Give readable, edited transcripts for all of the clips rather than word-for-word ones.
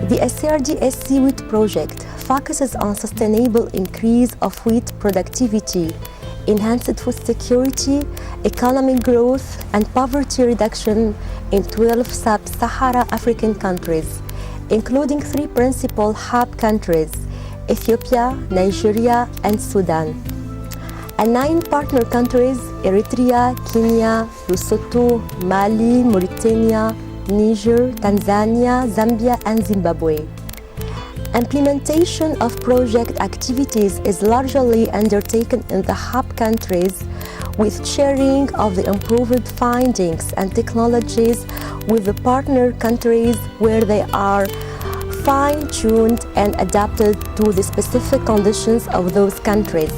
The sard.sc.wheat project focuses on sustainable increase of wheat productivity, enhanced food security, economic growth, and poverty reduction in 12 sub-Sahara African countries, including 3 principal hub countries, Ethiopia, Nigeria, and Sudan, and 9 partner countries, Eritrea, Kenya, Lesotho, Mali, Mauritania, Niger, Tanzania, Zambia, and Zimbabwe. Implementation of project activities is largely undertaken in the hub countries with sharing of the improved findings and technologies with the partner countries where they are fine-tuned and adapted to the specific conditions of those countries.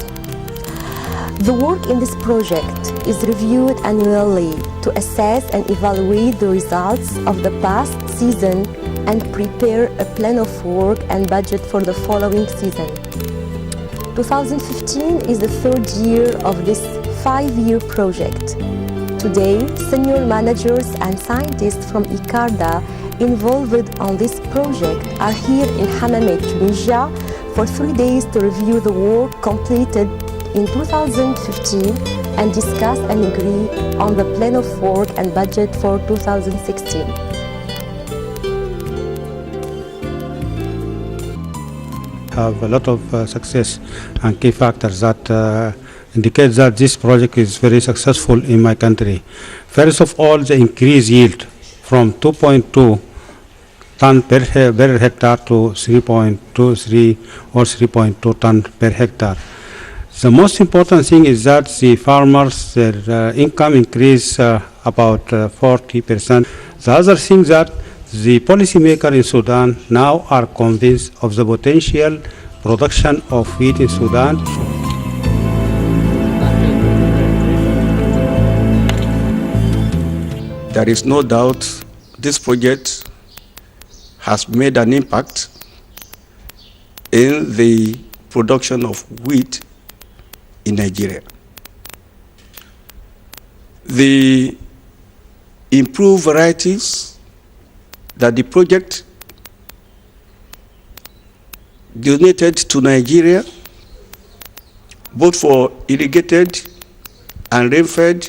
The work in this project is reviewed annually to assess and evaluate the results of the past season and prepare a plan of work and budget for the following season. 2015 is the 3rd year of this 5-year project. Today, senior managers and scientists from ICARDA involved on this project are here in Hammamet, Tunisia for 3 days to review the work completed in 2015 and discuss and agree on the plan of work and budget for 2016. Have a lot of success and key factors that indicate that this project is very successful in my country. First of all, the increased yield from 2.2 ton per hectare to 3.23 or 3.2 ton per hectare. The most important thing is that the farmers, their income increase about 40%. The other thing that the policymakers in Sudan now are convinced of the potential production of wheat in Sudan. There is no doubt this project has made an impact in the production of wheat in Nigeria. The improved varieties that the project donated to Nigeria, both for irrigated and rain-fed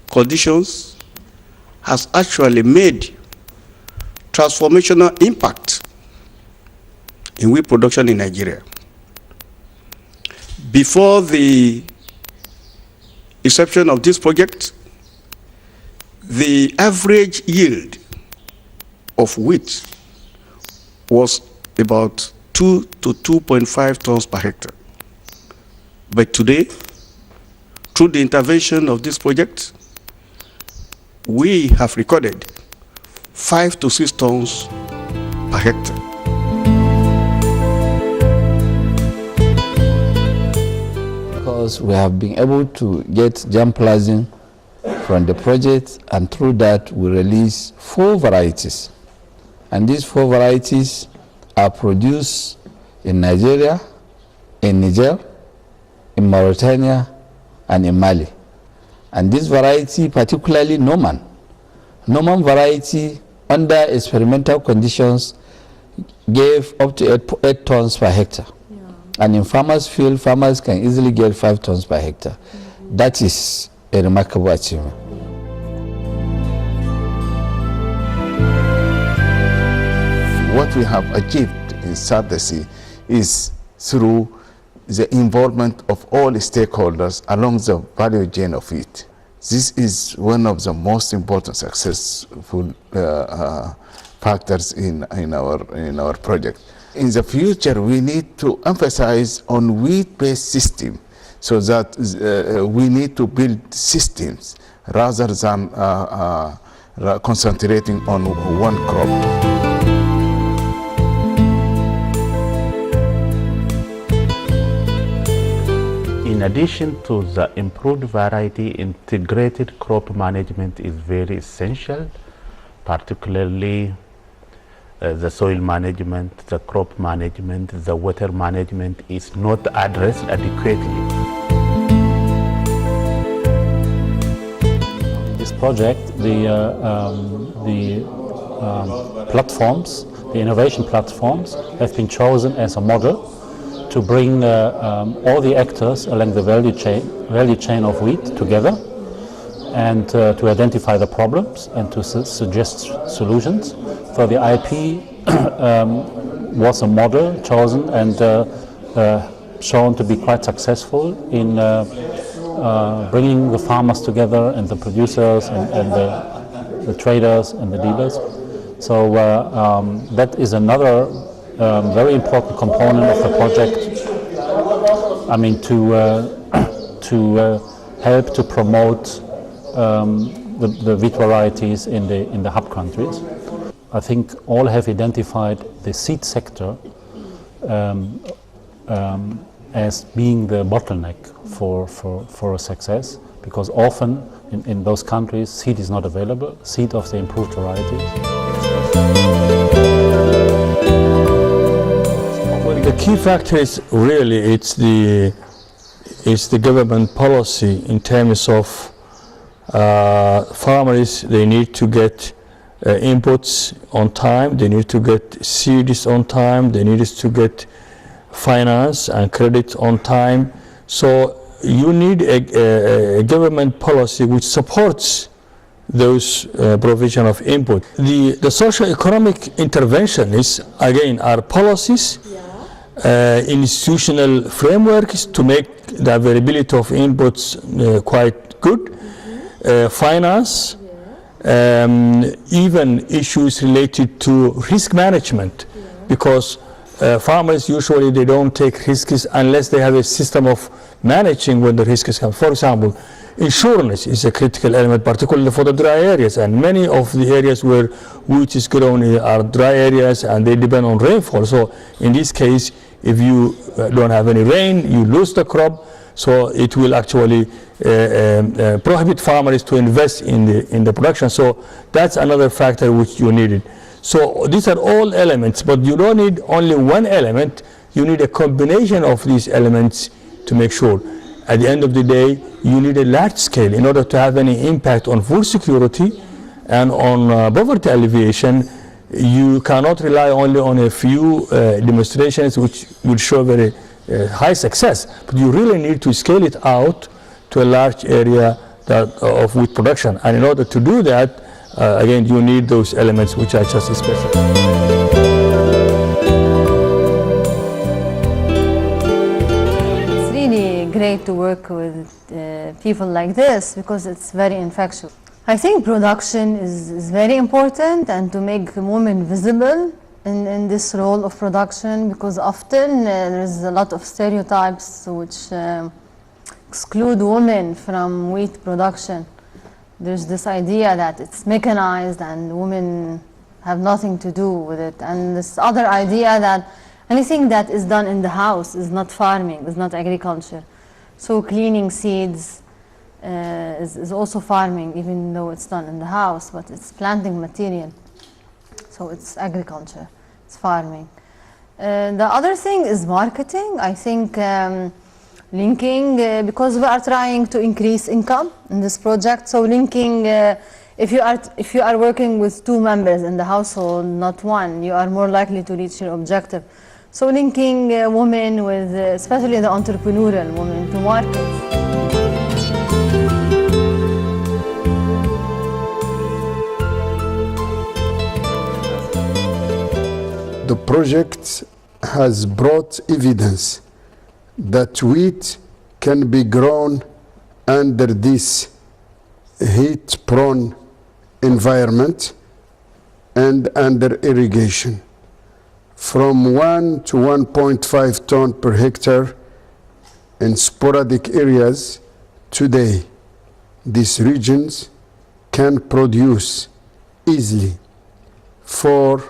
conditions, has actually made transformational impact in wheat production in Nigeria. Before the inception of this project, the average yield of wheat was about 2 to 2.5 tons per hectare. But today, through the intervention of this project, we have recorded 5 to 6 tons per hectare. Because we have been able to get germplasm from the project, and through that we release 4 varieties. And these 4 varieties are produced in Nigeria, in Niger, in Mauritania, and in Mali. And this variety, particularly Norman variety, under experimental conditions, gave up to 8 tons per hectare. Yeah. And in farmers' field, farmers can easily get 5 tons per hectare. Mm-hmm. That is a remarkable achievement. What we have achieved in sard.sc is through the involvement of all the stakeholders along the value chain of wheat. This is one of the most important successful factors in our project. In the future, we need to emphasize on wheat-based system, so that we need to build systems rather than concentrating on one crop. In addition to the improved variety, integrated crop management is very essential, particularly the soil management, the crop management, the water management is not addressed adequately. In this project, the platforms, the the innovation platforms have been chosen as a model to bring all the actors along the value chain of wheat together and to identify the problems and to suggest solutions. So the IP was a model chosen and shown to be quite successful in bringing the farmers together and the producers and the traders and the dealers. So that is another very important component of the project. I mean, to help to promote the wheat varieties in the hub countries. I think all have identified the seed sector as being the bottleneck for a success, because often in those countries seed is not available, seed of the improved varieties. The key factor is really it's the government policy in terms of farmers. They need to get inputs on time, they need to get seeds on time, they need to get finance and credit on time. So you need a government policy which supports those provision of input. The socio-economic intervention is, again, our policies, institutional frameworks to make the availability of inputs quite good, finance, even issues related to risk management, because farmers usually they don't take risks unless they have a system of managing when the risks come. For example, insurance is a critical element, particularly for the dry areas, and many of the areas where wheat is grown are dry areas and they depend on rainfall. So in this case, if you don't have any rain, you lose the crop, so it will actually prohibit farmers to invest in the production. So that's another factor which you needed. So these are all elements, but you don't need only one element, you need a combination of these elements to make sure. At the end of the day, you need a large scale in order to have any impact on food security and on poverty alleviation. You cannot rely only on a few demonstrations which will show very high success, but you really need to scale it out to a large area of wheat production. And in order to do that, again, you need those elements which I just specified. Great to work with people like this because it's very infectious. I think production is very important, and to make women visible in this role of production, because often there's a lot of stereotypes which exclude women from wheat production. There's this idea that it's mechanized and women have nothing to do with it, and this other idea that anything that is done in the house is not farming, is not agriculture. So cleaning seeds is also farming, even though it's done in the house, but it's planting material. So it's agriculture, it's farming. The other thing is marketing. I think linking, because we are trying to increase income in this project, so linking, if you are working with 2 members in the household, not 1, you are more likely to reach your objective. So linking women with, especially the entrepreneurial women, to markets. The project has brought evidence that wheat can be grown under this heat-prone environment and under irrigation, from 1 to 1.5 ton per hectare in sporadic areas. Today, these regions can produce easily 4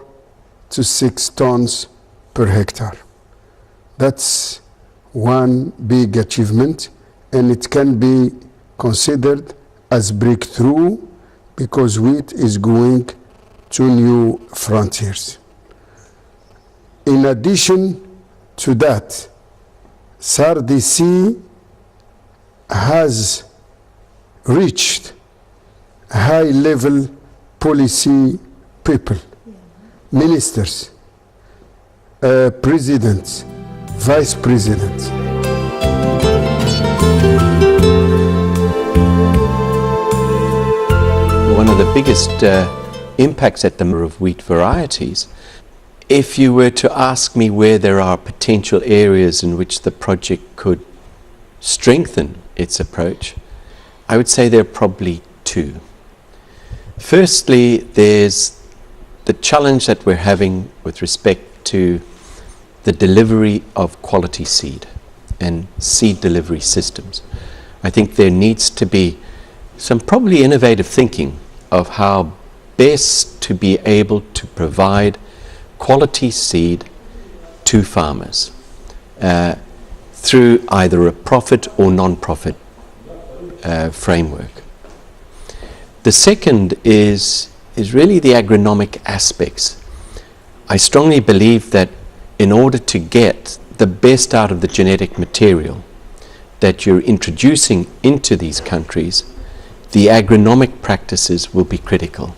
to 6 tons per hectare. That's one big achievement, and it can be considered as breakthrough because wheat is going to new frontiers. In addition to that, sard.sc has reached high-level policy people, ministers, presidents, vice presidents. One of the biggest impacts at the number of wheat varieties, if you were to ask me where there are potential areas in which the project could strengthen its approach, I would say there are probably two. Firstly, there's the challenge that we're having with respect to the delivery of quality seed and seed delivery systems. I think there needs to be some probably innovative thinking of how best to be able to provide quality seed to farmers through either a profit or non-profit framework. The second is really the agronomic aspects. I strongly believe that in order to get the best out of the genetic material that you're introducing into these countries, the agronomic practices will be critical.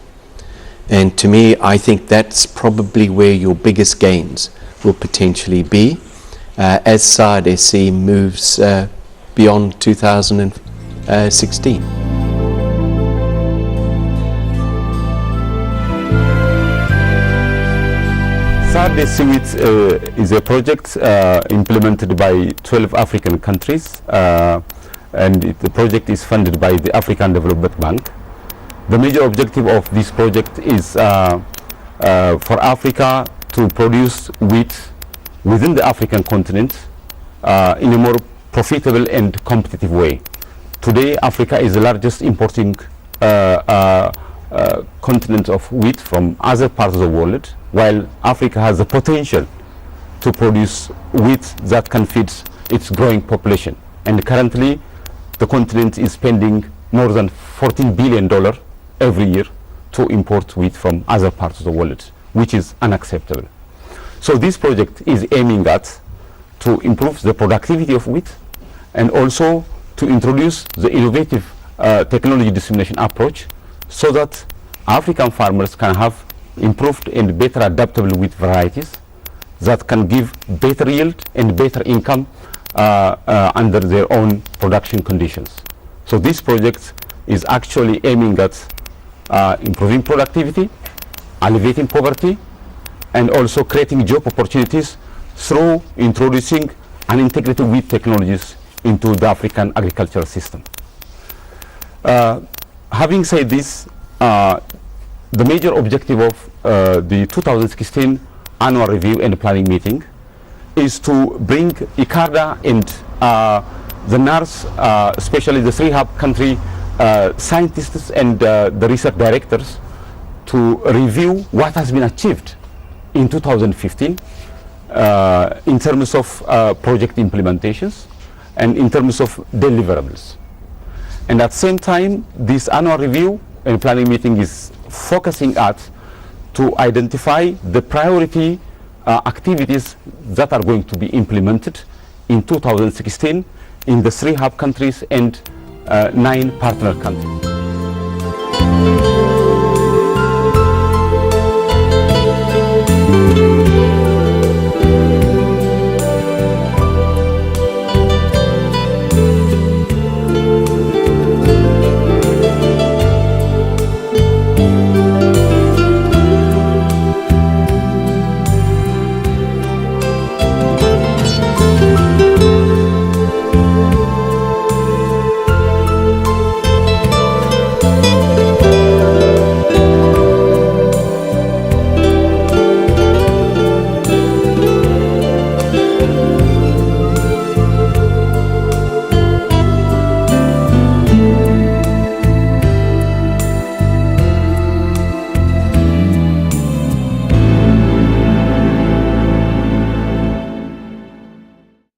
And to me, I think that's probably where your biggest gains will potentially be as sard.sc moves beyond 2016. Sard.sc.wheat is a project implemented by 12 African countries, and the project is funded by the African Development Bank. The major objective of this project is for Africa to produce wheat within the African continent in a more profitable and competitive way. Today, Africa is the largest importing continent of wheat from other parts of the world, while Africa has the potential to produce wheat that can feed its growing population. And currently, the continent is spending more than $14 billion every year to import wheat from other parts of the world, which is unacceptable. So this project is aiming at to improve the productivity of wheat and also to introduce the innovative technology dissemination approach so that African farmers can have improved and better adaptable wheat varieties that can give better yield and better income under their own production conditions. So this project is actually aiming at improving productivity, alleviating poverty, and also creating job opportunities through introducing an integrated wheat technologies into the African agricultural system. Having said this, the major objective of the 2016 annual review and planning meeting is to bring ICARDA and the NARS, especially the 3 hub country scientists and the research directors, to review what has been achieved in 2015 in terms of project implementations and in terms of deliverables. And at the same time, this annual review and planning meeting is focusing at to identify the priority activities that are going to be implemented in 2016 in the 3 hub countries and 9 partner countries.